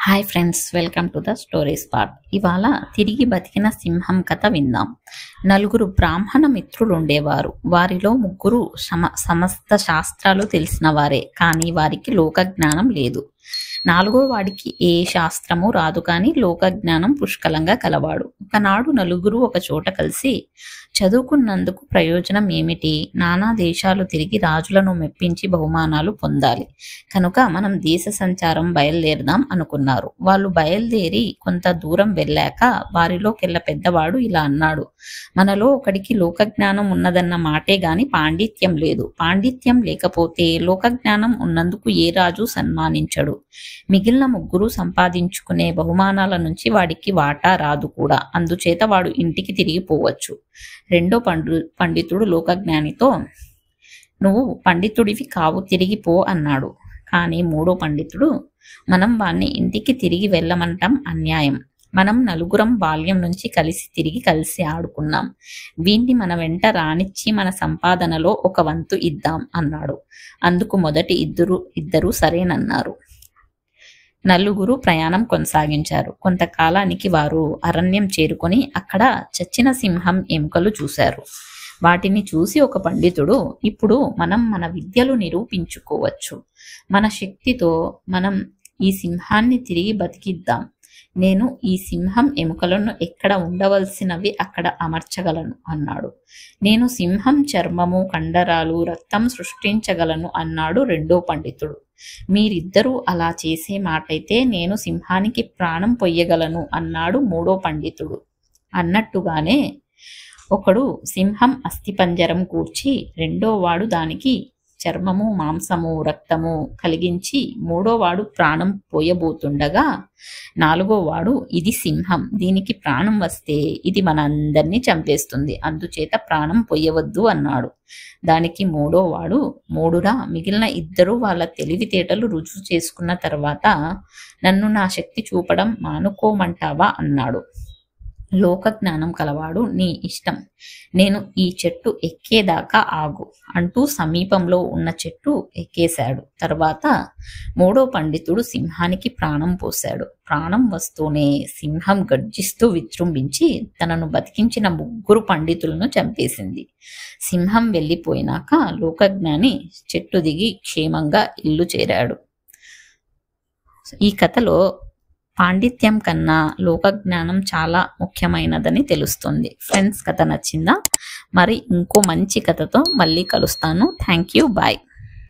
Hi friends, welcome to the story spot. ఇవాళ తిరిగి బతికిన సింహం కథ విందాం. నలుగురు బ్రాహ్మణ మిత్రులు ఉండేవారు. వారిలో ముగ్గురు సమస్త శాస్త్రాలు తెలిసిన వారే, కానీ వారికి లోక జ్ఞానం లేదు. నాలుగో వాడికి ఏ శాస్త్రము రాదు, కానీ లోక జ్ఞానం పుష్కలంగా కలవాడు. ఒకనాడు నలుగురు ఒక చోట కలిసి, చదువుకున్నందుకు ప్రయోజనం ఏమిటి? నానా దేశాలు తిరిగి రాజులను మెప్పించి బహుమానాలు పొందాలి కనుక మనం దేశ సంచారం బయలుదేరదాం అనుకున్నారు. వాళ్ళు బయలుదేరి కొంత దూరం వెళ్ళాక వారిలోకెల్లా పెద్దవాడు ఇలా అన్నాడు: మనలో ఒకడికి లోక జ్ఞానం ఉన్నదన్న మాటే గాని పాండిత్యం లేదు. పాండిత్యం లేకపోతే లోక జ్ఞానం ఉన్నందుకు ఏ రాజు సన్మానించడు. మిగిలిన ముగ్గురు సంపాదించుకునే బహుమానాల నుంచి వాడికి వాటా రాదు కూడా. అందుచేత వాడు ఇంటికి తిరిగిపోవచ్చు. రెండో పండితుడు లోకజ్ఞానితో, నువ్వు పండితుడివి కావు, తిరిగిపో అన్నాడు. కానీ మూడో పండితుడు, మనం వాణ్ణి ఇంటికి తిరిగి వెళ్ళమంటాం అన్యాయం. మనం నలుగురం బాల్యం నుంచి కలిసి ఆడుకున్నాం. వీణ్ణి మన వెంట రానిచ్చి మన సంపాదనలో ఒక వంతు ఇద్దాం అన్నాడు. అందుకు మొదటి ఇద్దరు సరేనన్నారు. నలుగురు ప్రయాణం కొనసాగించారు. కొంతకాలానికి వారు అరణ్యం చేరుకొని అక్కడ చచ్చిన సింహం ఎముకలు చూశారు. వాటిని చూసి ఒక పండితుడు, ఇప్పుడు మనం మన విద్యలు నిరూపించుకోవచ్చు. మన శక్తితో మనం ఈ సింహాన్ని తిరిగి బతికిద్దాం. నేను ఈ సింహం ఎముకలను ఎక్కడ ఉండవలసినవి అక్కడ అమర్చగలను అన్నాడు. నేను సింహం చర్మము, కండరాలు, రక్తం సృష్టించగలను అన్నాడు రెండో పండితుడు. మీరిద్దరూ అలా చేసే మాటైతే నేను సింహానికి ప్రాణం పొయ్యగలను అన్నాడు మూడో పండితుడు. అన్నట్టుగానే ఒకడు సింహం అస్థిపంజరం కూర్చి, రెండో వాడు దానికి చర్మము, మాంసము, రక్తము కలిగించి మూడో వాడు ప్రాణం పోయబోతుండగా నాలుగో వాడు, ఇది సింహం, దీనికి ప్రాణం వస్తే ఇది మన అందరినీ చంపేస్తుంది, అందుచేత ప్రాణం పొయ్యవద్దు అన్నాడు. దానికి మూడో వాడు, మూడురా, మిగిలిన ఇద్దరు వాళ్ళ తెలివితేటలు రుజువు చేసుకున్న తర్వాత నన్ను నా శక్తి చూపడం మానుకోమంటావా అన్నాడు. లోక జ్ఞానం కలవాడు, నీ ఇష్టం, నేను ఈ చెట్టు ఎక్కేదాకా ఆగు అంటూ సమీపంలో ఉన్న చెట్టు ఎక్కేశాడు. తర్వాత మూడో పండితుడు సింహానికి ప్రాణం పోశాడు. ప్రాణం వస్తూనే సింహం గర్జిస్తూ విజృంభించి తనను బతికించిన ముగ్గురు పండితులను చంపేసింది. సింహం వెళ్ళిపోయినాక లోకజ్ఞాని చెట్టు దిగి క్షేమంగా ఇల్లు చేరాడు. ఈ కథలో పాండిత్యం కన్నా లోకజ్ఞానం చాలా ముఖ్యమైనదని తెలుస్తుంది. ఫ్రెండ్స్, కథ నచ్చిందా? మరి ఇంకో మంచి కథతో మళ్ళీ కలుస్తాను. Thank you, bye.